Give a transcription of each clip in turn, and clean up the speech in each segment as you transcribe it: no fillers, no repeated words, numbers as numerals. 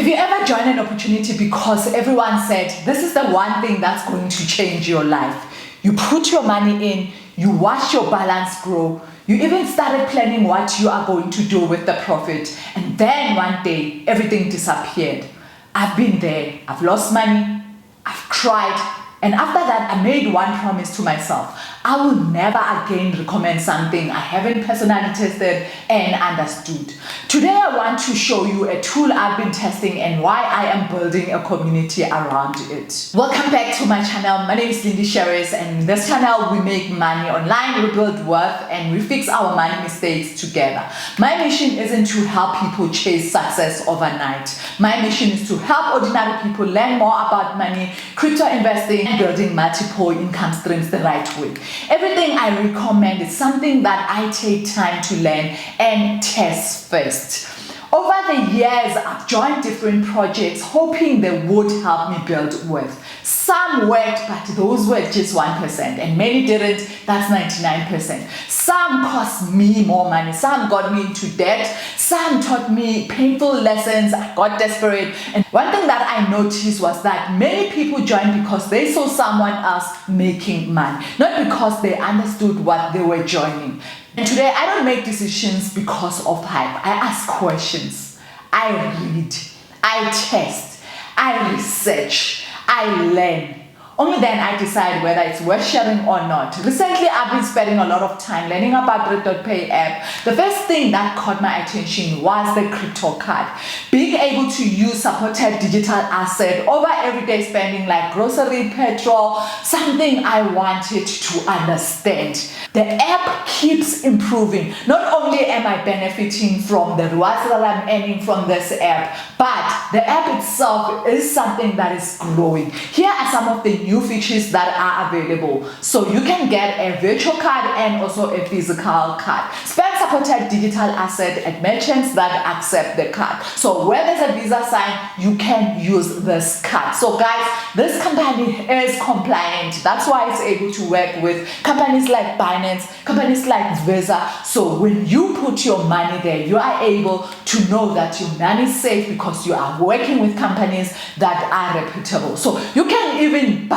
If you ever join an opportunity because everyone said this is the one thing that's going to change your life, you put your money in, you watch your balance grow, you even started planning what you are going to do with the profit, and then one day everything disappeared. I've been there. I've lost money, I've cried, and after that I made one promise to myself. I will never again recommend something I haven't personally tested and understood. Today I want to show you a tool I've been testing and why I am building a community around it. Welcome back to my channel. My name is Lindy Sherris, and in this channel we make money online, we build wealth, and we fix our money mistakes together. My mission isn't to help people chase success overnight. My mission is to help ordinary people learn more about money, crypto investing, and building multiple income streams the right way. Everything I recommend is something that I take time to learn and test first. Over the years, I've joined different projects hoping they would help me build wealth. Some worked, but those were just 1%, and many didn't. That's 99%. Some cost me more money. Some got me into debt. Some taught me painful lessons. I got desperate. And one thing that I noticed was that many people joined because they saw someone else making money, not because they understood what they were joining. And today, I don't make decisions because of hype. I ask questions. I read. I test. I research. I learn. Only then I decide whether it's worth sharing or not. Recently, I've been spending a lot of time learning about Referral app. The first thing that caught my attention was the crypto card. Being able to use supported digital asset over everyday spending like grocery, petrol, something I wanted to understand. The app keeps improving. Not only am I benefiting from the rewards that I'm earning from this app, but the app itself is something that is growing. Here are some of the new features that are available. So you can get a virtual card and also a physical card. Spend supported digital asset at merchants that accept the card. So where there's a Visa sign, you can use this card. So guys, this company is compliant. That's why it's able to work with companies like Binance, companies like Visa. So when you put your money there, you are able to know that your money is safe because you are working with companies that are reputable. So you can even buy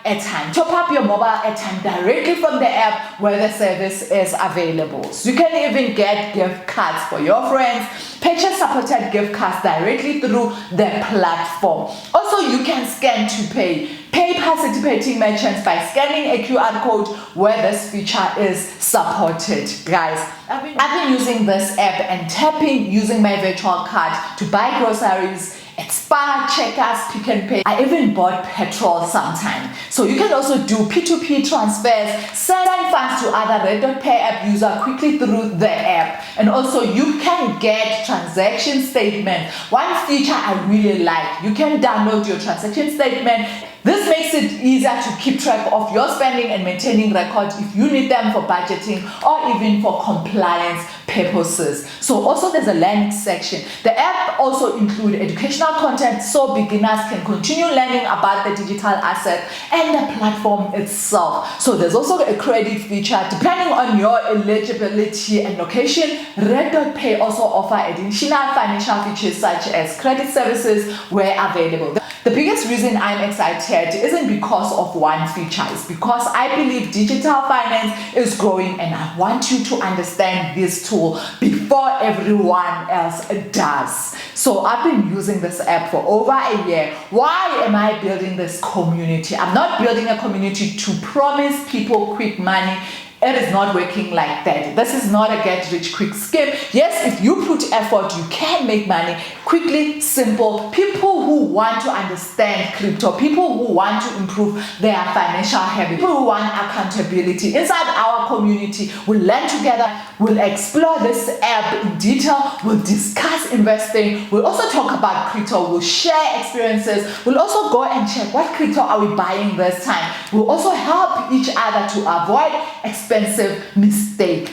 airtime, top up your mobile airtime directly from the app where the service is available. So you can even get gift cards for your friends, purchase supported gift cards directly through the platform. Also, you can scan to pay participating merchants by scanning a QR code where this feature is supported. Guys, I've been using this app and tapping using my virtual card to buy groceries, Expire, Checkers, Pick and Pay. I even bought petrol sometime. So you can also do P2P transfers, send funds to other Referral app user quickly through the app. And also you can get transaction statement. One feature I really like, you can download your transaction statement. This makes it easier to keep track of your spending and maintaining records if you need them for budgeting or even for compliance purposes. So also there's a learning section. The app also includes educational content so beginners can continue learning about the digital asset and the platform itself. So there's also a credit feature. Depending on your eligibility and location, Referral also offer additional financial features such as credit services where available. The biggest reason I'm excited isn't because of one feature, it's because I believe digital finance is growing and I want you to understand this tool before everyone else does. So I've been using this app for over a year. Why am I building this community? I'm not building a community to promise people quick money. It is not working like that. This is not a get-rich-quick scheme. Yes, if you put effort, you can make money quickly, simple. People who want to understand crypto, people who want to improve their financial habits, people who want accountability. Inside our community, we'll learn together, we'll explore this app in detail, we'll discuss investing, we'll also talk about crypto, we'll share experiences, we'll also go and check what crypto are we buying this time. We'll also help each other to avoid expensive mistake.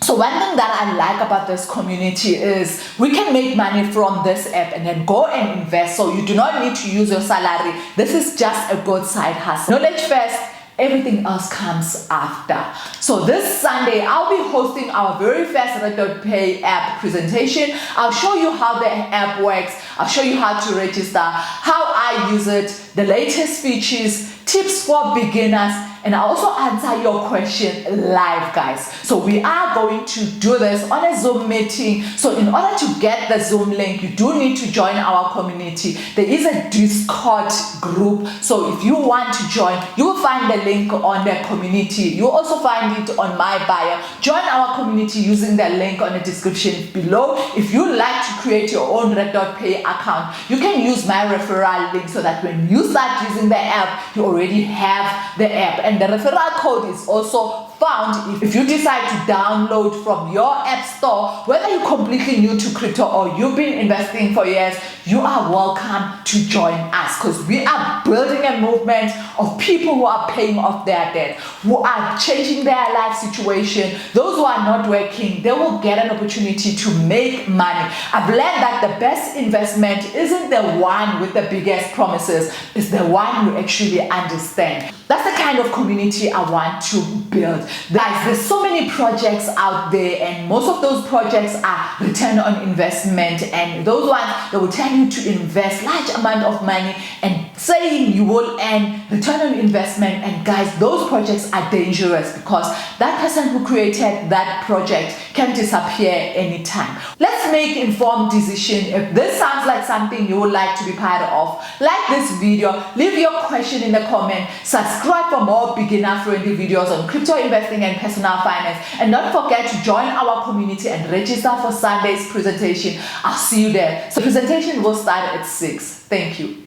So one thing that I like about this community is we can make money from this app and then go and invest. So you do not need to use your salary. This is just a good side hustle. Knowledge first, Everything else comes after. So this Sunday, I'll be hosting our very first Red.Pay app presentation. I'll show you how the app works. I'll show you how to register, how I use it, the latest features, tips for beginners, and I'll also answer your question live, guys. So we are going to do this on a Zoom meeting. So in order to get the Zoom link, you do need to join our community. There is a Discord group. So if you want to join, you will find the link on the community. You'll also find it on my bio. Join our community using the link on the description below. If you like to create your own Red.Pay account, you can use my referral link so that when you start using the app, you already have the app. And the referral code is also found if you decide to download from your app store. Whether you're completely new to crypto or you've been investing for years, you are welcome to join us, because we are building a movement of people who are paying off their debt, who are changing their life situation. Those who are not working, they will get an opportunity to make money. I've learned that the best investment isn't the one with the biggest promises, it's the one you actually understand. That's the kind of community I want to build. Guys, there's so many projects out there, and most of those projects are return on investment, and those ones, they will tell you to invest large amount of money and saying you will earn return on investment. And guys, those projects are dangerous, because that person who created that project can disappear anytime. Let's make informed decision. If this sounds like something you would like to be part of, like this video, leave your question in the comment, subscribe for more beginner-friendly videos on crypto investing and personal finance, and don't forget to join our community and register for Sunday's presentation. I'll see you there. So presentation will start at 6. Thank you.